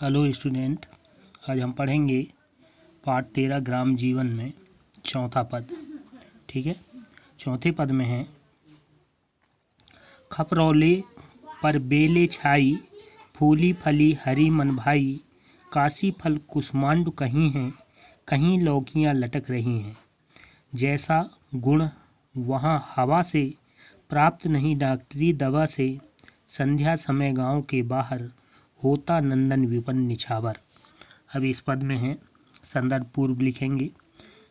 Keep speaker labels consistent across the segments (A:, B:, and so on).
A: Hello student, आज हम पढ़ेंगे पाठ 13 ग्राम जीवन में चौथा पद। ठीक है, चौथे पद में है खपरौले पर बेले छाई, फूली फली हरी मन भाई, काशी फल कुसमांडु कहीं हैं, कहीं लौकियां लटक रही हैं। जैसा गुण वहाँ हवा से, प्राप्त नहीं डॉक्टरी दवा से, संध्या समय गांव के बाहर, होता नंदन विपन निछावर। अब इस पद में है संदर्भ पूर्व लिखेंगे।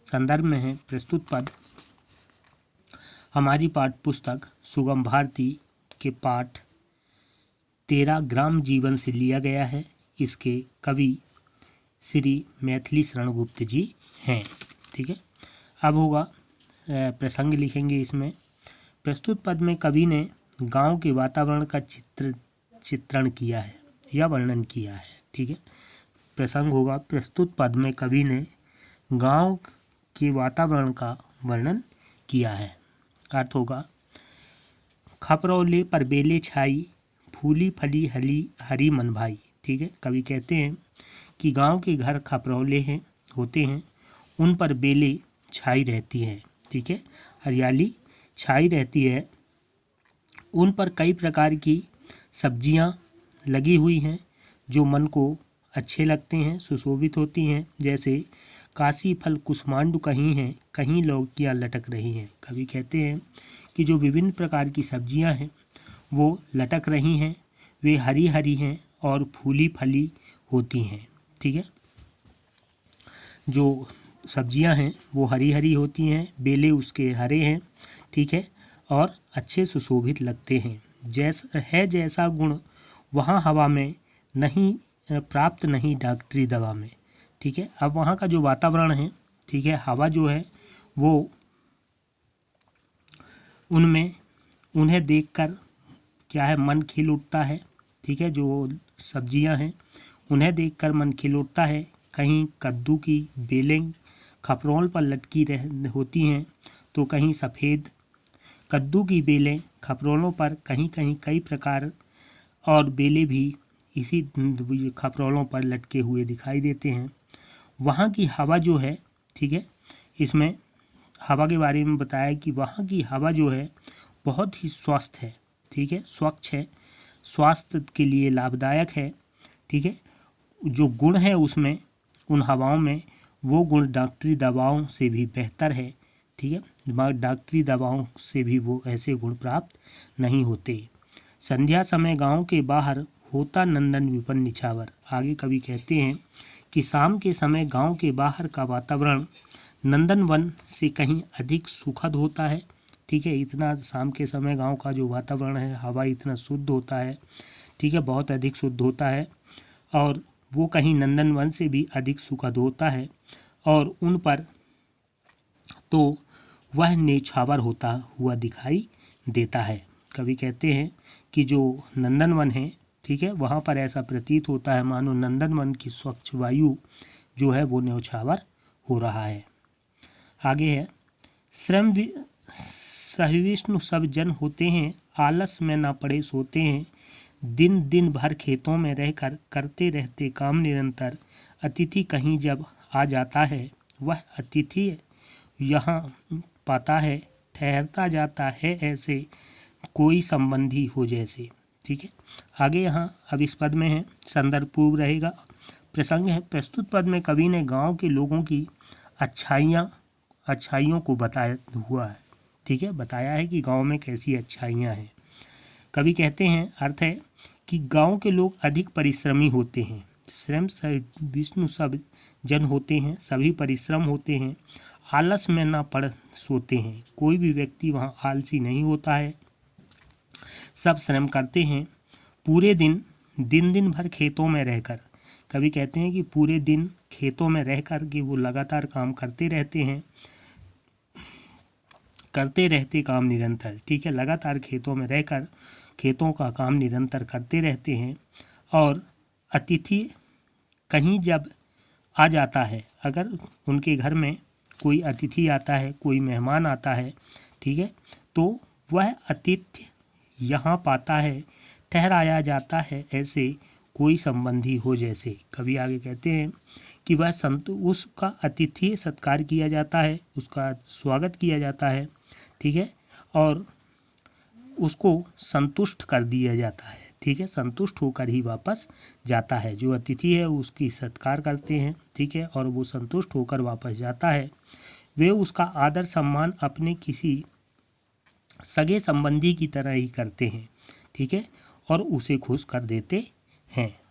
A: संदर्भ में है प्रस्तुत पद हमारी पाठ पुस्तक सुगम भारती के पाठ 13 ग्राम जीवन से लिया गया है। इसके कवि श्री मैथिली शरण गुप्त जी हैं। ठीक है, अब होगा प्रसंग लिखेंगे। इसमें प्रस्तुत पद में कवि ने गांव के वातावरण का चित्रण किया है या वर्णन किया है। ठीक है, प्रसंग होगा प्रस्तुत पद में कवि ने गांव के वातावरण का वर्णन किया है। अर्थ होगा खपरौले पर बेले छाई, फूली फली हरी मन भाई। ठीक है, कवि कहते हैं कि गांव के घर खपरौले होते हैं, उन पर बेले छाई रहती है। ठीक है, हरियाली छाई रहती है। उन पर कई प्रकार की सब्जियां लगी हुई हैं जो मन को अच्छे लगते हैं, सुशोभित होती हैं। जैसे काशी फल कुसमांडु कहीं हैं, कहीं लौकियां लटक रही हैं। कवि कहते हैं कि जो विभिन्न प्रकार की सब्जियां हैं वो लटक रही हैं, वे हरी हरी हैं और फूली फली होती हैं। ठीक है, जो सब्जियां हैं वो हरी हरी होती हैं, बेले उसके हरे हैं। ठीक है, और अच्छे सुशोभित लगते हैं। जैसा गुण वहाँ हवा में नहीं, प्राप्त नहीं डॉक्टरी दवा में। ठीक है, अब वहाँ का जो वातावरण है, ठीक है, हवा जो है वो उनमें उन्हें देखकर क्या है, मन खिल उठता है। ठीक है, जो सब्जियां हैं उन्हें देखकर मन खिल उठता है। कहीं कद्दू की बेलें खपरौल पर लटकी होती हैं तो कहीं सफ़ेद कद्दू की बेलें खपरौलों पर कहीं कहीं कई प्रकार और बेले भी इसी खपरौलों पर लटके हुए दिखाई देते हैं। वहाँ की हवा जो है, ठीक है, इसमें हवा के बारे में बताया कि वहाँ की हवा जो है बहुत ही स्वस्थ है। ठीक है, स्वच्छ है, स्वास्थ्य के लिए लाभदायक है। ठीक है, जो गुण है उसमें, उन हवाओं में, वो गुण डॉक्टरी दवाओं से भी बेहतर है। ठीक है, डॉक्टरी दवाओं से भी वो ऐसे गुण प्राप्त नहीं होते। संध्या समय गांव के बाहर, होता नंदन विपन निछावर। आगे कवि कहते हैं कि शाम के समय गांव के बाहर का वातावरण नंदन वन से कहीं अधिक सुखद होता है। ठीक है, इतना शाम के समय गांव का जो वातावरण है, हवा इतना शुद्ध होता है। ठीक है, बहुत अधिक शुद्ध होता है और वो कहीं नंदन वन से भी अधिक सुखद होता है। और उन पर तो वह नेछावर होता हुआ दिखाई देता है। कवि कहते हैं कि जो नंदनवन है, ठीक है, वहाँ पर ऐसा प्रतीत होता है मानो नंदनवन की स्वच्छ वायु जो है वो न्यौछावर हो रहा है। आगे है श्रम सहिष्णु सब जन होते हैं, आलस में ना पड़े सोते हैं, दिन दिन भर खेतों में रहकर करते रहते काम निरंतर, अतिथि कहीं जब आ जाता है, वह अतिथि यहाँ पाता है, ठहरता जाता है ऐसे, कोई संबंधी हो जैसे। ठीक है, आगे यहाँ अब इस पद में है संदर्भ पूर्व रहेगा। प्रसंग है प्रस्तुत पद में कवि ने गांव के लोगों की अच्छाइयों को बताया हुआ है। ठीक है, बताया है कि गांव में कैसी अच्छाइयाँ हैं। कवि कहते हैं, अर्थ है कि गांव के लोग अधिक परिश्रमी होते हैं। श्रम विष्णु सब जन होते हैं, सभी परिश्रम होते हैं, आलस में ना पड़ सोते हैं। कोई भी व्यक्ति वहाँ आलसी नहीं होता है, सब श्रम करते हैं। पूरे दिन भर खेतों में रहकर, कवि कहते हैं कि पूरे दिन खेतों में रहकर कि वो लगातार काम करते रहते हैं, करते रहते काम निरंतर। ठीक है, लगातार खेतों में रहकर खेतों का काम निरंतर करते रहते हैं। और अतिथि कहीं जब आ जाता है, अगर उनके घर में कोई अतिथि आता है, कोई मेहमान आता है, ठीक है, तो वह अतिथि यहाँ पाता है, ठहराया जाता है ऐसे, कोई संबंधी हो जैसे। कवि आगे कहते हैं कि वह उसका अतिथि सत्कार किया जाता है, उसका स्वागत किया जाता है, ठीक है, और उसको संतुष्ट कर दिया जाता है, ठीक है, संतुष्ट होकर ही वापस जाता है। जो अतिथि है उसकी सत्कार करते हैं, ठीक है, और वो संतुष्ट होकर वापस जाता है। वे उसका आदर सम्मान अपने किसी सगे संबंधी की तरह ही करते हैं, ठीक है, और उसे खुश कर देते हैं।